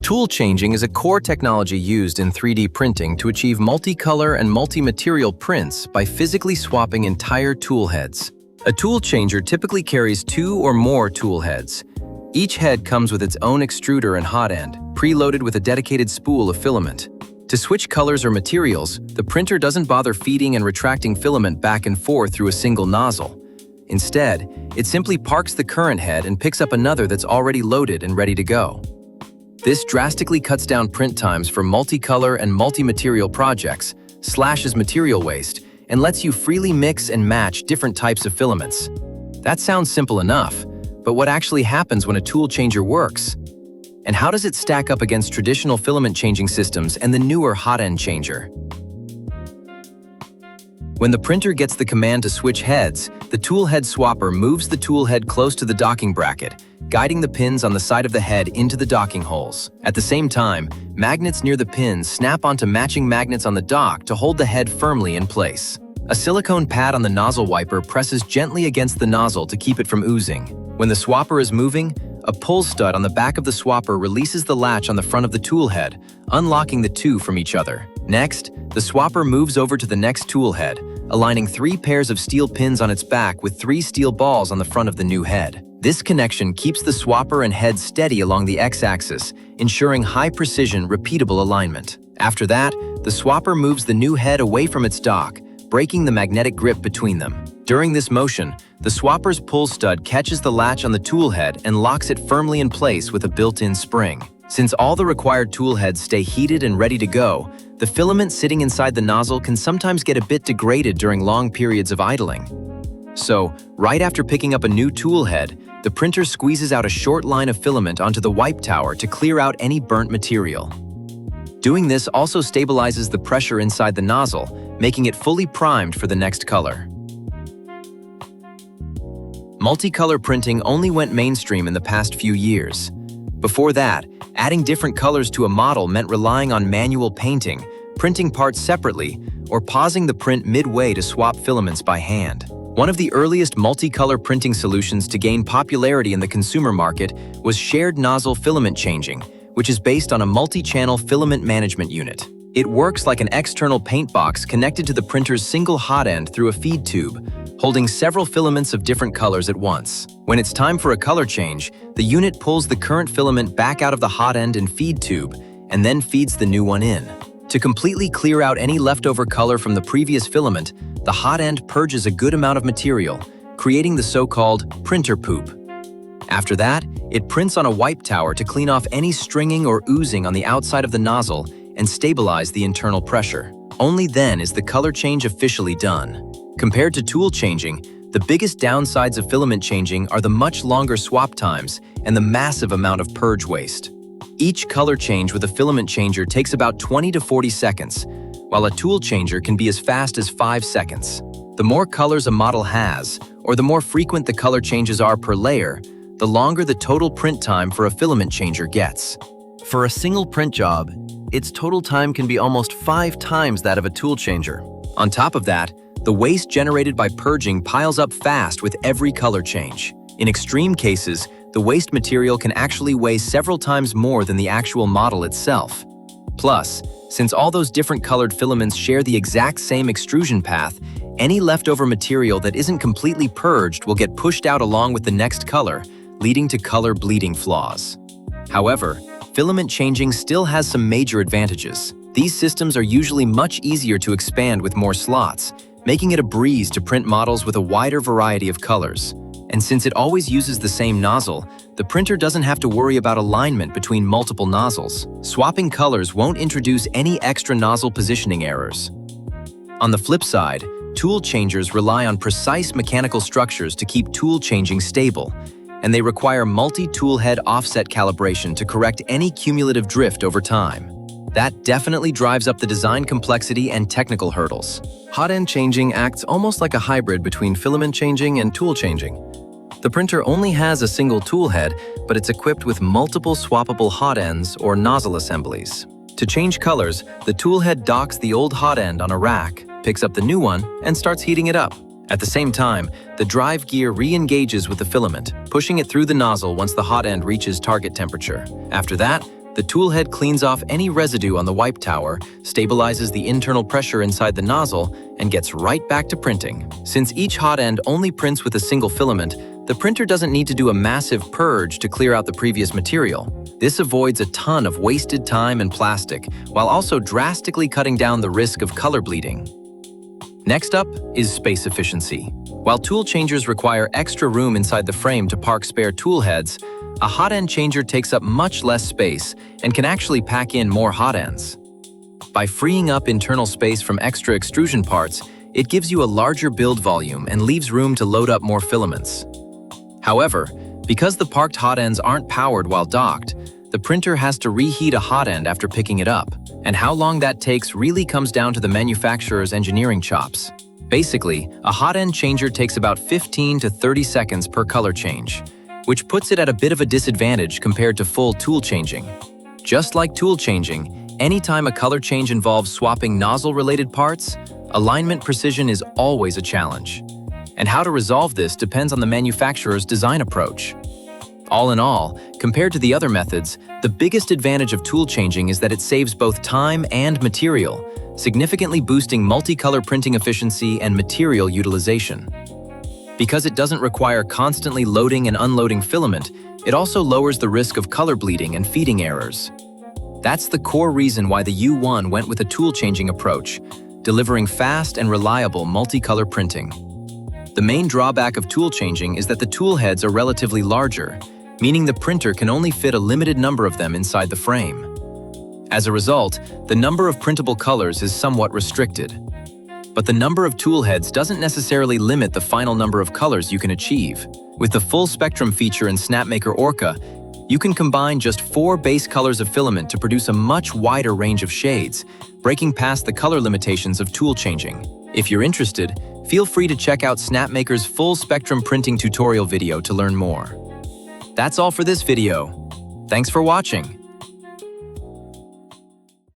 Tool changing is a core technology used in 3D printing to achieve multicolor and multi-material prints by physically swapping entire tool heads. A tool changer typically carries 2 or more tool heads. Each head comes with its own extruder and hot end, preloaded with a dedicated spool of filament. To switch colors or materials, the printer doesn't bother feeding and retracting filament back and forth through a single nozzle. Instead, it simply parks the current head and picks up another that's already loaded and ready to go. This drastically cuts down print times for multicolor and multi-material projects, slashes material waste, and lets you freely mix and match different types of filaments. That sounds simple enough, but what actually happens when a tool changer works? And how does it stack up against traditional filament changing systems and the newer hot-end changer? When the printer gets the command to switch heads, the tool head swapper moves the tool head close to the docking bracket, guiding the pins on the side of the head into the docking holes. At the same time, magnets near the pins snap onto matching magnets on the dock to hold the head firmly in place. A silicone pad on the nozzle wiper presses gently against the nozzle to keep it from oozing. When the swapper is moving, a pull stud on the back of the swapper releases the latch on the front of the tool head, unlocking the two from each other. Next, the swapper moves over to the next tool head, aligning 3 pairs of steel pins on its back with 3 steel balls on the front of the new head. This connection keeps the swapper and head steady along the x-axis, ensuring high-precision, repeatable alignment. After that, the swapper moves the new head away from its dock, breaking the magnetic grip between them. During this motion, the swapper's pull stud catches the latch on the tool head and locks it firmly in place with a built-in spring. Since all the required tool heads stay heated and ready to go, the filament sitting inside the nozzle can sometimes get a bit degraded during long periods of idling. So, right after picking up a new tool head, the printer squeezes out a short line of filament onto the wipe tower to clear out any burnt material. Doing this also stabilizes the pressure inside the nozzle, making it fully primed for the next color. Multicolor printing only went mainstream in the past few years. Before that, adding different colors to a model meant relying on manual painting, printing parts separately, or pausing the print midway to swap filaments by hand. One of the earliest multicolor printing solutions to gain popularity in the consumer market was shared nozzle filament changing, which is based on a multi-channel filament management unit. It works like an external paint box connected to the printer's single hot end through a feed tube, holding several filaments of different colors at once. When it's time for a color change, the unit pulls the current filament back out of the hot end and feed tube, and then feeds the new one in. To completely clear out any leftover color from the previous filament, the hot end purges a good amount of material, creating the so-called printer poop. After that, it prints on a wipe tower to clean off any stringing or oozing on the outside of the nozzle and stabilize the internal pressure. Only then is the color change officially done. Compared to tool changing, the biggest downsides of filament changing are the much longer swap times and the massive amount of purge waste. Each color change with a filament changer takes about 20 to 40 seconds, while a tool changer can be as fast as 5 seconds. The more colors a model has, or the more frequent the color changes are per layer, the longer the total print time for a filament changer gets. For a single print job, its total time can be almost 5 times that of a tool changer. On top of that, the waste generated by purging piles up fast with every color change. In extreme cases, the waste material can actually weigh several times more than the actual model itself. Plus, since all those different colored filaments share the exact same extrusion path, any leftover material that isn't completely purged will get pushed out along with the next color, leading to color bleeding flaws. However, filament changing still has some major advantages. These systems are usually much easier to expand with more slots, making it a breeze to print models with a wider variety of colors. And since it always uses the same nozzle, the printer doesn't have to worry about alignment between multiple nozzles. Swapping colors won't introduce any extra nozzle positioning errors. On the flip side, tool changers rely on precise mechanical structures to keep tool changing stable, and they require multi-tool head offset calibration to correct any cumulative drift over time. That definitely drives up the design complexity and technical hurdles. Hot-end changing acts almost like a hybrid between filament changing and tool changing. The printer only has a single tool head, but it's equipped with multiple swappable hot ends or nozzle assemblies. To change colors, the tool head docks the old hot end on a rack, picks up the new one, and starts heating it up. At the same time, the drive gear re-engages with the filament, pushing it through the nozzle once the hot end reaches target temperature. After that, the The tool head cleans off any residue on the wipe tower, stabilizes the internal pressure inside the nozzle, and gets right back to printing. Since each hot end only prints with a single filament, the printer doesn't need to do a massive purge to clear out the previous material. This avoids a ton of wasted time and plastic, while also drastically cutting down the risk of color bleeding. Next up is space efficiency. While tool changers require extra room inside the frame to park spare tool heads, a hot end changer takes up much less space and can actually pack in more hot ends. By freeing up internal space from extra extrusion parts, it gives you a larger build volume and leaves room to load up more filaments. However, because the parked hot ends aren't powered while docked, the printer has to reheat a hot end after picking it up, and how long that takes really comes down to the manufacturer's engineering chops. Basically, a hot end changer takes about 15 to 30 seconds per color change, which puts it at a bit of a disadvantage compared to full tool changing. Just like tool changing, anytime a color change involves swapping nozzle-related parts, alignment precision is always a challenge. And how to resolve this depends on the manufacturer's design approach. All in all, compared to the other methods, the biggest advantage of tool changing is that it saves both time and material, significantly boosting multicolor printing efficiency and material utilization. Because it doesn't require constantly loading and unloading filament, it also lowers the risk of color bleeding and feeding errors. That's the core reason why the U1 went with a tool changing approach, delivering fast and reliable multicolor printing. The main drawback of tool changing is that the tool heads are relatively larger, meaning the printer can only fit a limited number of them inside the frame. As a result, the number of printable colors is somewhat restricted. But the number of tool heads doesn't necessarily limit the final number of colors you can achieve. With the full spectrum feature in Snapmaker Orca, you can combine just 4 base colors of filament to produce a much wider range of shades, breaking past the color limitations of tool changing. If you're interested, feel free to check out Snapmaker's full spectrum printing tutorial video to learn more. That's all for this video. Thanks for watching.